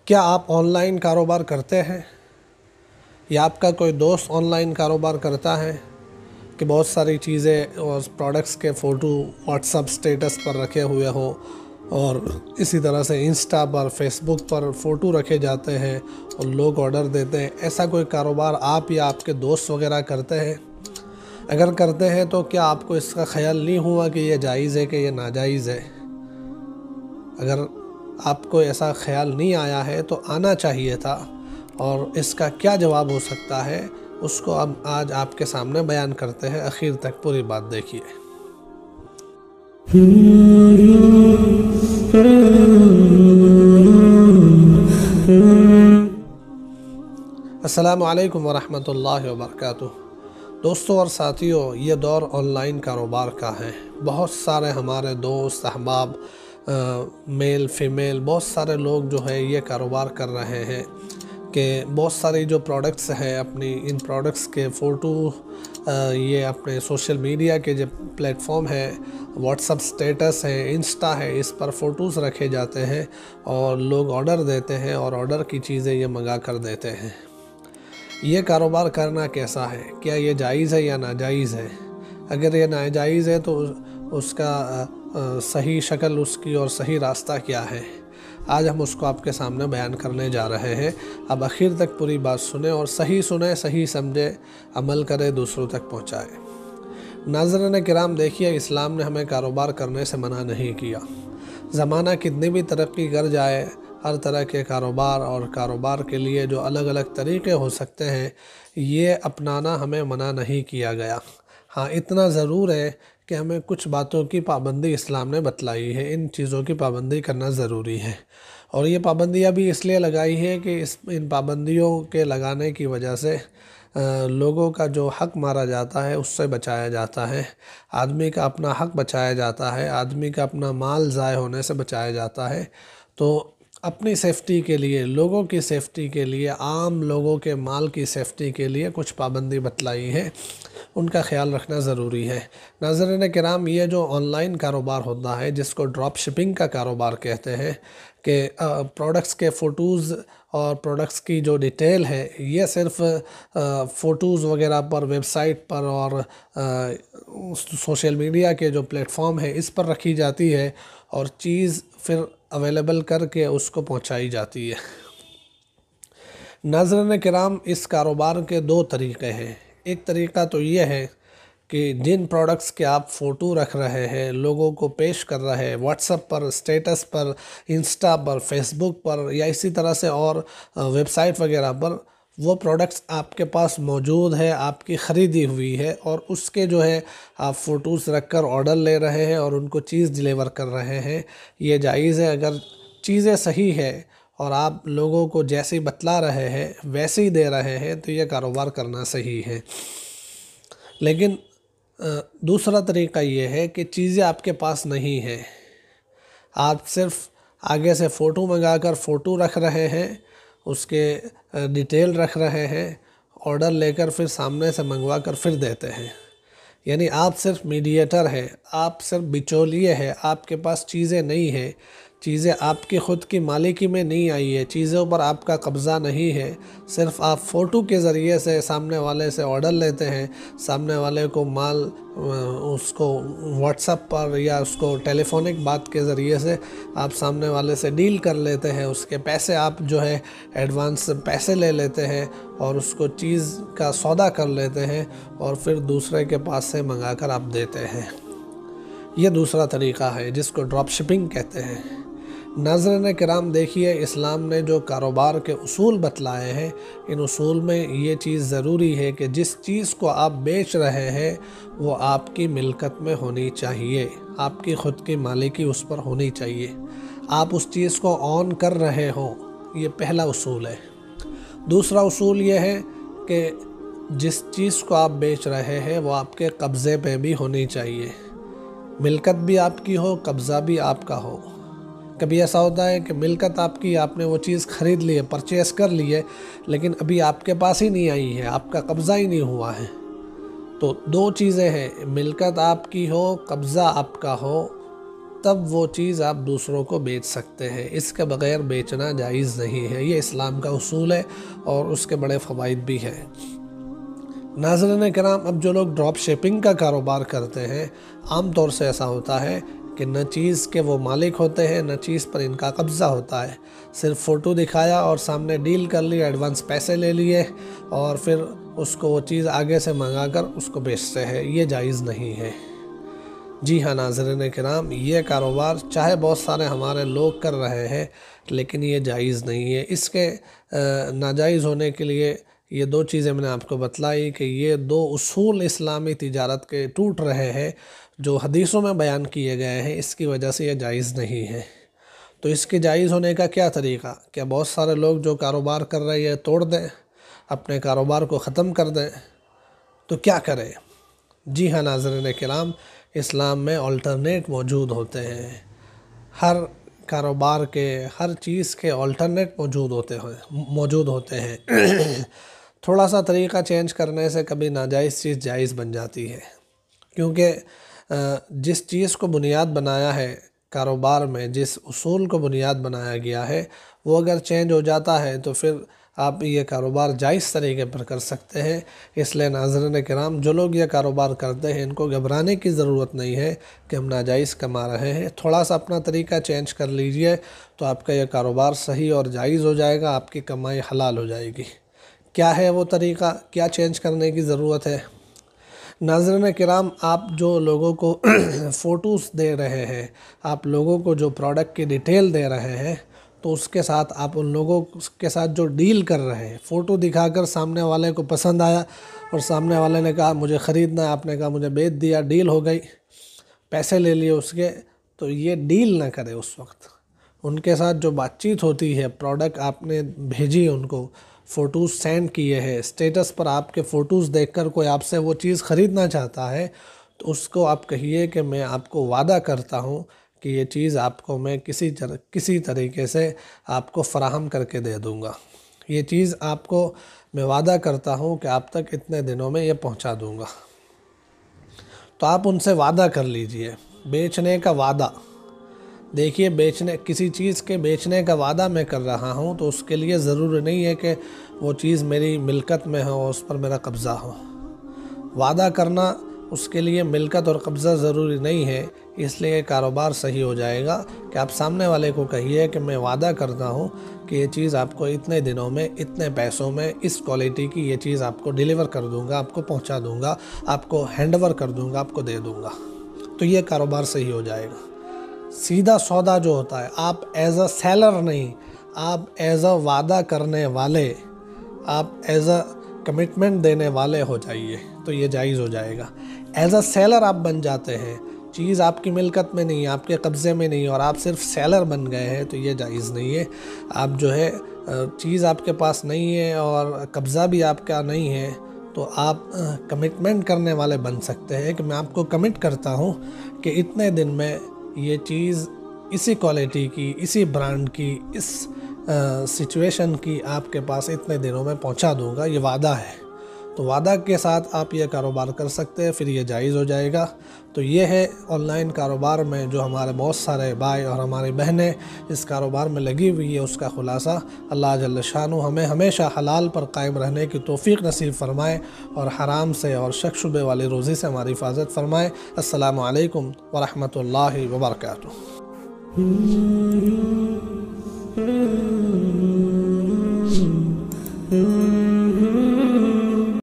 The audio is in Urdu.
کیا آپ آن لائن کاروبار کرتے ہیں یا آپ کا کوئی دوست آن لائن کاروبار کرتا ہے کہ بہت ساری چیزیں اور پروڈکٹس کے فوٹو واٹس اپ سٹیٹس پر رکھے ہوئے ہوں اور اسی طرح سے انسٹا پر فیس بک پر فوٹو رکھے جاتے ہیں اور لوگ آرڈر دیتے ہیں؟ ایسا کوئی کاروبار آپ یا آپ کے دوست وغیرہ کرتے ہیں؟ اگر کرتے ہیں تو کیا آپ کو اس کا خیال نہیں ہوا کہ یہ جائز ہے کہ یہ ناجائز ہے؟ اگر آپ کو ایسا خیال نہیں آیا ہے تو آنا چاہیے تھا، اور اس کا کیا جواب ہو سکتا ہے اس کو اب آج آپ کے سامنے بیان کرتے ہیں۔ اخیر تک پوری بات دیکھیے۔ السلام علیکم ورحمۃ اللہ وبرکاتہ۔ دوستوں اور ساتھیوں، یہ دور آن لائن کاروبار کا ہے۔ بہت سارے ہمارے دوست احباب، میل فیمیل، بہت سارے لوگ جو ہے یہ کاروبار کر رہے ہیں کہ بہت ساری جو پروڈکٹس ہیں اپنی ان پروڈکٹس کے فوٹو یہ اپنے سوشل میڈیا کے جو پلیٹ فارم ہے، واٹس اپ سٹیٹس ہے، انسٹا ہے، اس پر فوٹوز رکھے جاتے ہیں اور لوگ آرڈر دیتے ہیں اور آرڈر کی چیزیں یہ منگا کر دیتے ہیں۔ یہ کاروبار کرنا کیسا ہے؟ کیا یہ جائز ہے یا ناجائز ہے؟ اگر یہ ناجائز ہے تو اس کا صحیح شکل اس کی اور صحیح راستہ کیا ہے؟ آج ہم اس کو آپ کے سامنے بیان کرنے جا رہے ہیں۔ اب آخر تک پوری بات سنیں اور صحیح سنیں، صحیح سمجھے، عمل کرے، دوسروں تک پہنچائے۔ ناظرین کرام، دیکھیے، اسلام نے ہمیں کاروبار کرنے سے منع نہیں کیا۔ زمانہ کتنی بھی ترقی کر جائے، ہر طرح کے کاروبار اور کاروبار کے لیے جو الگ الگ طریقے ہو سکتے ہیں، یہ اپنانا ہمیں منع نہیں کیا گیا۔ ہاں، اتنا ضرور ہے کہ ہمیں کچھ باتوں کی پابندی اسلام نے بتلائی ہے، ان چیزوں کی پابندی کرنا ضروری ہے، اور یہ پابندیاں بھی اس لیے لگائی ہے کہ ان پابندیوں کے لگانے کی وجہ سے لوگوں کا جو حق مارا جاتا ہے اس سے بچایا جاتا ہے، آدمی کا اپنا حق بچایا جاتا ہے، آدمی کا اپنا مال ضائع ہونے سے بچایا جاتا ہے۔ تو اپنی سیفٹی کے لیے، لوگوں کی سیفٹی کے لیے، عام لوگوں کے مال کی سیفٹی کے لیے کچھ پابندی بتلائی ہے، ان کا خیال رکھنا ضروری ہے۔ ناظرین کرام، یہ جو آن لائن کاروبار ہوتا ہے جس کو ڈراپ شپنگ کا کاروبار کہتے ہیں، کہ پروڈکٹس کے فوٹوز اور پروڈکٹس کی جو ڈیٹیل ہے یہ صرف فوٹوز وغیرہ پر، ویب سائٹ پر اور سوشل میڈیا کے جو پلیٹ فارم ہے اس پر رکھی جاتی ہے، اور چیز پھر اویلیبل کر کے اس کو پہنچائی جاتی ہے۔ ناظرین کرام، اس کاروبار کے دو طریقے ہیں۔ ایک طریقہ تو یہ ہے کہ جن پروڈکٹس کے آپ فوٹو رکھ رہے ہیں، لوگوں کو پیش کر رہے ہیں واٹس اپ پر، سٹیٹس پر، انسٹا پر، فیس بک پر، یا اسی طرح سے اور ویب سائٹ وغیرہ پر، وہ پروڈکٹس آپ کے پاس موجود ہے، آپ کی خریدی ہوئی ہے، اور اس کے جو ہے آپ فوٹوز رکھ کر آرڈر لے رہے ہیں اور ان کو چیز ڈیلیور کر رہے ہیں۔ یہ جائز ہے۔ اگر چیزیں صحیح ہے اور آپ لوگوں کو جیسی بتلا رہے ہیں ویسے ہی دے رہے ہیں تو یہ کاروبار کرنا صحیح ہے۔ لیکن دوسرا طریقہ یہ ہے کہ چیزیں آپ کے پاس نہیں ہیں، آپ صرف آگے سے فوٹو منگا کر فوٹو رکھ رہے ہیں، اس کے ڈیٹیل رکھ رہے ہیں، آرڈر لے کر پھر سامنے سے منگوا کر پھر دیتے ہیں۔ یعنی آپ صرف میڈیٹر ہیں، آپ صرف بچولیے ہیں، آپ کے پاس چیزیں نہیں ہیں، چیزیں آپ کی خود کی مالکی میں نہیں آئی ہے، چیزوں پر آپ کا قبضہ نہیں ہے، صرف آپ فوٹو کے ذریعے سے سامنے والے سے آرڈر لیتے ہیں، سامنے والے کو مال اس کو واٹس اپ پر یا اس کو ٹیلی فونک بات کے ذریعے سے آپ سامنے والے سے ڈیل کر لیتے ہیں، اس کے پیسے آپ جو ہے ایڈوانس پیسے لے لیتے ہیں اور اس کو چیز کا سودا کر لیتے ہیں اور پھر دوسرے کے پاس سے منگا کر آپ دیتے ہیں۔ یہ دوسرا طریقہ ہے جس کو ڈراپ شپنگ کہتے ہیں۔ ناظرین کرام، دیکھیے، اسلام نے جو کاروبار کے اصول بتلائے ہیں، ان اصول میں یہ چیز ضروری ہے کہ جس چیز کو آپ بیچ رہے ہیں وہ آپ کی ملکت میں ہونی چاہیے، آپ کی خود کی مالکی اس پر ہونی چاہیے، آپ اس چیز کو آن کر رہے ہوں، یہ پہلا اصول ہے۔ دوسرا اصول یہ ہے کہ جس چیز کو آپ بیچ رہے ہیں وہ آپ کے قبضے پہ بھی ہونی چاہیے، ملکت بھی آپ کی ہو، قبضہ بھی آپ کا ہو۔ کبھی ایسا ہوتا ہے کہ ملکت آپ کی، آپ نے وہ چیز خرید لی ہے، پرچیز کر لی ہے، لیکن ابھی آپ کے پاس ہی نہیں آئی ہے، آپ کا قبضہ ہی نہیں ہوا ہے۔ تو دو چیزیں ہیں، ملکت آپ کی ہو، قبضہ آپ کا ہو، تب وہ چیز آپ دوسروں کو بیچ سکتے ہیں، اس کے بغیر بیچنا جائز نہیں ہے۔ یہ اسلام کا اصول ہے اور اس کے بڑے فوائد بھی ہیں۔ ناظرین کرام، اب جو لوگ ڈراپ شپنگ کا کاروبار کرتے ہیں، عام طور سے ایسا ہوتا ہے کہ نہ چیز کے وہ مالک ہوتے ہیں، نہ چیز پر ان کا قبضہ ہوتا ہے، صرف فوٹو دکھایا اور سامنے ڈیل کر لی، ایڈوانس پیسے لے لیے اور پھر اس کو وہ چیز آگے سے منگا کر اس کو بیچتے ہیں۔ یہ جائز نہیں ہے۔ جی ہاں ناظرین کرام، یہ کاروبار چاہے بہت سارے ہمارے لوگ کر رہے ہیں لیکن یہ جائز نہیں ہے۔ اس کے ناجائز ہونے کے لیے یہ دو چیزیں میں نے آپ کو بتلائی کہ یہ دو اصول اسلامی تجارت کے ٹوٹ رہے ہیں جو حدیثوں میں بیان کیے گئے ہیں، اس کی وجہ سے یہ جائز نہیں ہے۔ تو اس کے جائز ہونے کا کیا طریقہ؟ کیا بہت سارے لوگ جو کاروبار کر رہے ہیں توڑ دیں، اپنے کاروبار کو ختم کر دیں؟ تو کیا کریں؟ جی ہاں ناظرین کرام، اسلام میں آلٹرنیٹ موجود ہوتے ہیں۔ ہر کاروبار کے، ہر چیز کے آلٹرنیٹ موجود ہوتے ہیں۔ تھوڑا سا طریقہ چینج کرنے سے کبھی ناجائز چیز جائز بن جاتی ہے، کیونکہ جس چیز کو بنیاد بنایا ہے کاروبار میں، جس اصول کو بنیاد بنایا گیا ہے، وہ اگر چینج ہو جاتا ہے تو پھر آپ یہ کاروبار جائز طریقے پر کر سکتے ہیں۔ اس لیے ناظرین کرام، جو لوگ یہ کاروبار کرتے ہیں ان کو گھبرانے کی ضرورت نہیں ہے کہ ہم ناجائز کما رہے ہیں۔ تھوڑا سا اپنا طریقہ چینج کر لیجئے تو آپ کا یہ کاروبار صحیح اور جائز ہو جائے گا، آپ کی کمائی حلال ہو جائے گی۔ کیا ہے وہ طریقہ؟ کیا چینج کرنے کی ضرورت ہے؟ ناظرین کرام، آپ جو لوگوں کو فوٹوز دے رہے ہیں، آپ لوگوں کو جو پروڈکٹ کی ڈیٹیل دے رہے ہیں، تو اس کے ساتھ آپ ان لوگوں کے ساتھ جو ڈیل کر رہے ہیں، فوٹو دکھا کر سامنے والے کو پسند آیا اور سامنے والے نے کہا مجھے خریدنا ہے، آپ نے کہا مجھے بیچ دیا، ڈیل ہو گئی، پیسے لے لیے اس کے، تو یہ ڈیل نہ کرے۔ اس وقت ان کے ساتھ جو بات چیت ہوتی ہے، پروڈکٹ آپ نے بھیجی، ان کو فوٹوز سینڈ کیے ہیں، اسٹیٹس پر آپ کے فوٹوز دیکھ کر کوئی آپ سے وہ چیز خریدنا چاہتا ہے، تو اس کو آپ کہیے کہ میں آپ کو وعدہ کرتا ہوں کہ یہ چیز آپ کو میں کسی طریقے سے آپ کو فراہم کر کے دے دوں گا۔ یہ چیز آپ کو میں وعدہ کرتا ہوں کہ آپ تک اتنے دنوں میں یہ پہنچا دوں گا۔ تو آپ ان سے وعدہ کر لیجئے، بیچنے کا وعدہ۔ دیکھیے، کسی چیز کے بیچنے کا وعدہ میں کر رہا ہوں تو اس کے لیے ضروری نہیں ہے کہ وہ چیز میری ملکت میں ہو، اس پر میرا قبضہ ہو۔ وعدہ کرنا اس کے لیے ملکت اور قبضہ ضروری نہیں ہے، اس لیے کاروبار صحیح ہو جائے گا کہ آپ سامنے والے کو کہیے کہ میں وعدہ کرتا ہوں کہ یہ چیز آپ کو اتنے دنوں میں، اتنے پیسوں میں، اس کوالٹی کی یہ چیز آپ کو ڈیلیور کر دوں گا، آپ کو پہنچا دوں گا، آپ کو ہینڈ اوور کر دوں گا، آپ کو دے دوں گا۔ تو یہ کاروبار صحیح ہو جائے گا۔ سیدھا سودا جو ہوتا ہے، آپ ایز اے سیلر نہیں، آپ ایز اے وعدہ کرنے والے، آپ ایز اے کمٹمنٹ دینے والے ہو جائیے تو یہ جائز ہو جائے گا۔ ایز اے سیلر آپ بن جاتے ہیں، چیز آپ کی ملکت میں نہیں، آپ کے قبضے میں نہیں، اور آپ صرف سیلر بن گئے ہیں، تو یہ جائز نہیں ہے۔ آپ جو ہے چیز آپ کے پاس نہیں ہے اور قبضہ بھی آپ کا نہیں ہے، تو آپ کمٹمنٹ کرنے والے بن سکتے ہیں کہ میں آپ کو کمٹ کرتا ہوں کہ اتنے دن میں یہ چیز اسی کوالٹی کی، اسی برانڈ کی، اس سچویشن کی آپ کے پاس اتنے دنوں میں پہنچا دوں گا۔ یہ وعدہ ہے، تو وعدہ کے ساتھ آپ یہ کاروبار کر سکتے ہیں، پھر یہ جائز ہو جائے گا۔ تو یہ ہے آن لائن کاروبار میں جو ہمارے بہت سارے بھائی اور ہماری بہنیں اس کاروبار میں لگی ہوئی ہے، اس کا خلاصہ۔ اللہ جل شانہ ہمیں ہمیشہ حلال پر قائم رہنے کی توفیق نصیب فرمائے اور حرام سے اور شک شبے والی روزی سے ہماری حفاظت فرمائے۔ السلام علیکم ورحمۃ اللہ وبرکاتہ۔